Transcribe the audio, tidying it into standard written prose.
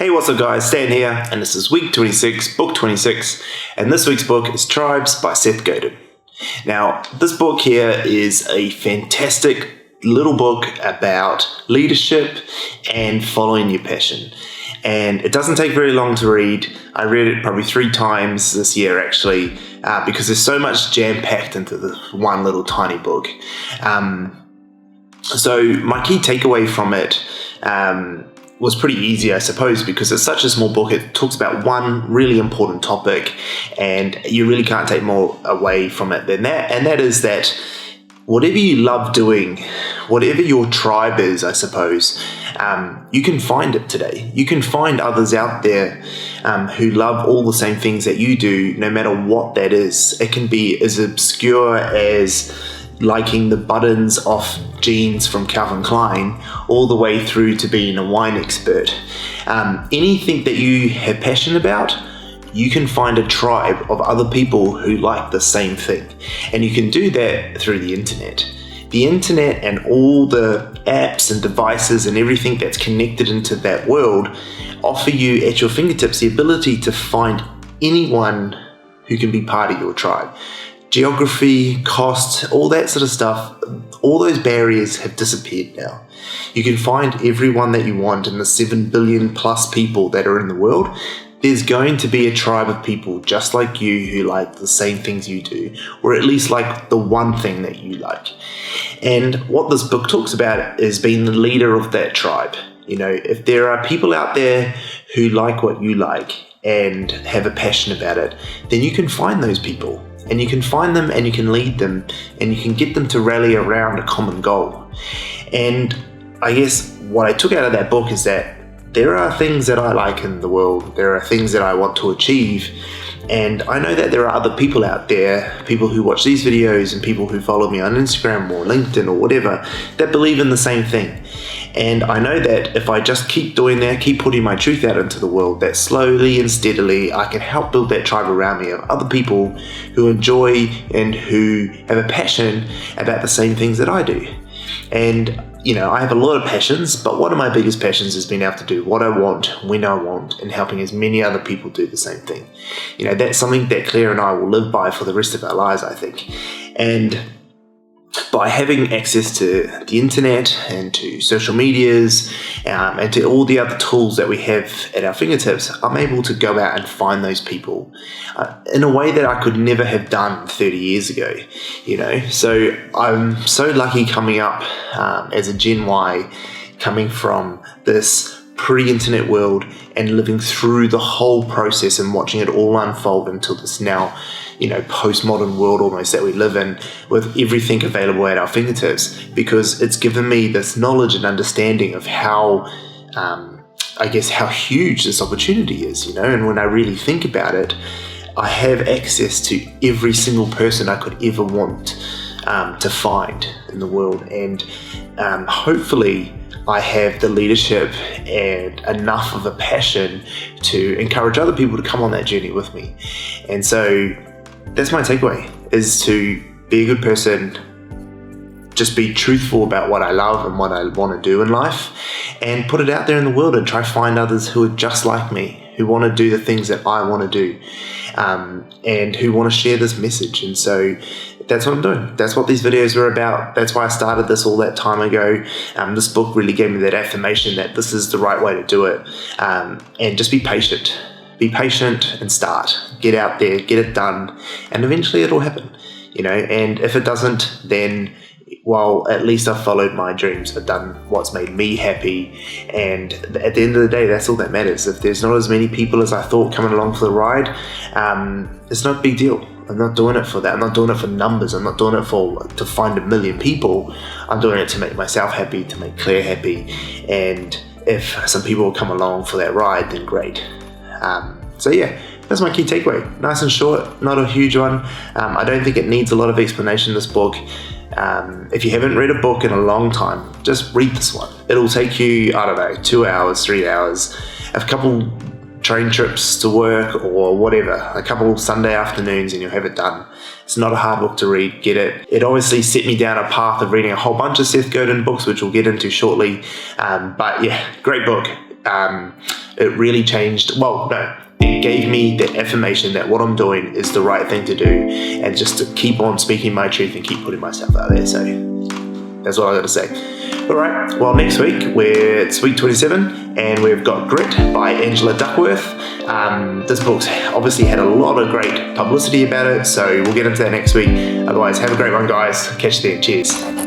Hey, what's up guys, Stan here, and this is week 26, book 26, and this week's book is Tribes by Seth Godin. Now, this book here is a fantastic little book about leadership and following your passion. And it doesn't take very long to read. I read it probably 3 times this year actually, because there's so much jam-packed into this one little tiny book. So my key takeaway from it was pretty easy, I suppose, because it's such a small book. It talks about one really important topic, and you really can't take more away from it than that. And that is that whatever you love doing, whatever your tribe is, I suppose, you can find it today. You can find others out there who love all the same things that you do, no matter what that is. It can be as obscure as liking the buttons off jeans from Calvin Klein, all the way through to being a wine expert. Anything that you have passion about, you can find a tribe of other people who like the same thing. And you can do that through the internet. The internet and all the apps and devices and everything that's connected into that world offer you at your fingertips the ability to find anyone who can be part of your tribe. Geography, cost, all that sort of stuff, all those barriers have disappeared now. You can find everyone that you want in the 7 billion plus people that are in the world. There's going to be a tribe of people just like you who like the same things you do, or at least like the one thing that you like. And what this book talks about is being the leader of that tribe. You know, if there are people out there who like what you like and have a passion about it, then you can find those people. And you can find them and you can lead them and you can get them to rally around a common goal. And I guess what I took out of that book is that there are things that I like in the world. There are things that I want to achieve. And I know that there are other people out there, people who watch these videos and people who follow me on Instagram or LinkedIn or whatever, that believe in the same thing. And I know that if I just keep doing that, keep putting my truth out into the world, that slowly and steadily I can help build that tribe around me of other people who enjoy and who have a passion about the same things that I do. And you know, I have a lot of passions, but one of my biggest passions is being able to do what I want, when I want, and helping as many other people do the same thing. You know, that's something that Claire and I will live by for the rest of our lives, I think. And by having access to the internet and to social medias and to all the other tools that we have at our fingertips, I'm able to go out and find those people in a way that I could never have done 30 years ago, you know. So I'm so lucky coming up as a Gen Y, coming from this pre-internet world and living through the whole process and watching it all unfold until this now, you know, postmodern world almost that we live in, with everything available at our fingertips, because it's given me this knowledge and understanding of how, I guess, how huge this opportunity is, you know. And when I really think about it, I have access to every single person I could ever want to find in the world. And hopefully I have the leadership and enough of a passion to encourage other people to come on that journey with me. And so that's my takeaway, is to be a good person, just be truthful about what I love and what I want to do in life, and put it out there in the world and try to find others who are just like me, who want to do the things that I want to do, and who want to share this message. And so that's what I'm doing. That's what these videos are about. That's why I started this all that time ago. This book really gave me that affirmation that this is the right way to do it. And just be patient. Be patient and start. Get out there, get it done, and eventually it'll happen. You know, and if it doesn't, then, well, at least I've followed my dreams. I've done what's made me happy, and at the end of the day, that's all that matters. If there's not as many people as I thought coming along for the ride, it's not a big deal. I'm not doing it for that. I'm not doing it for numbers. I'm not doing it to find 1 million people. I'm doing it to make myself happy, to make Claire happy, and if some people will come along for that ride, then great. So yeah, that's my key takeaway. Nice and short, not a huge one. I don't think it needs a lot of explanation, this book. If you haven't read a book in a long time, just read this one. It'll take you, I don't know, 2 hours, 3 hours, a couple train trips to work or whatever, a couple Sunday afternoons, and you'll have it done. It's not a hard book to read, get it. It obviously set me down a path of reading a whole bunch of Seth Godin books, which we'll get into shortly. But yeah, great book. it really changed. Well, no, it gave me the affirmation that what I'm doing is the right thing to do, and just to keep on speaking my truth and keep putting myself out there. So that's what I got to say. All right, well, next week it's week 27, and we've got Grit by Angela Duckworth. This book's obviously had a lot of great publicity about it, so we'll get into that next week. Otherwise, have a great one, guys. Catch you then. Cheers.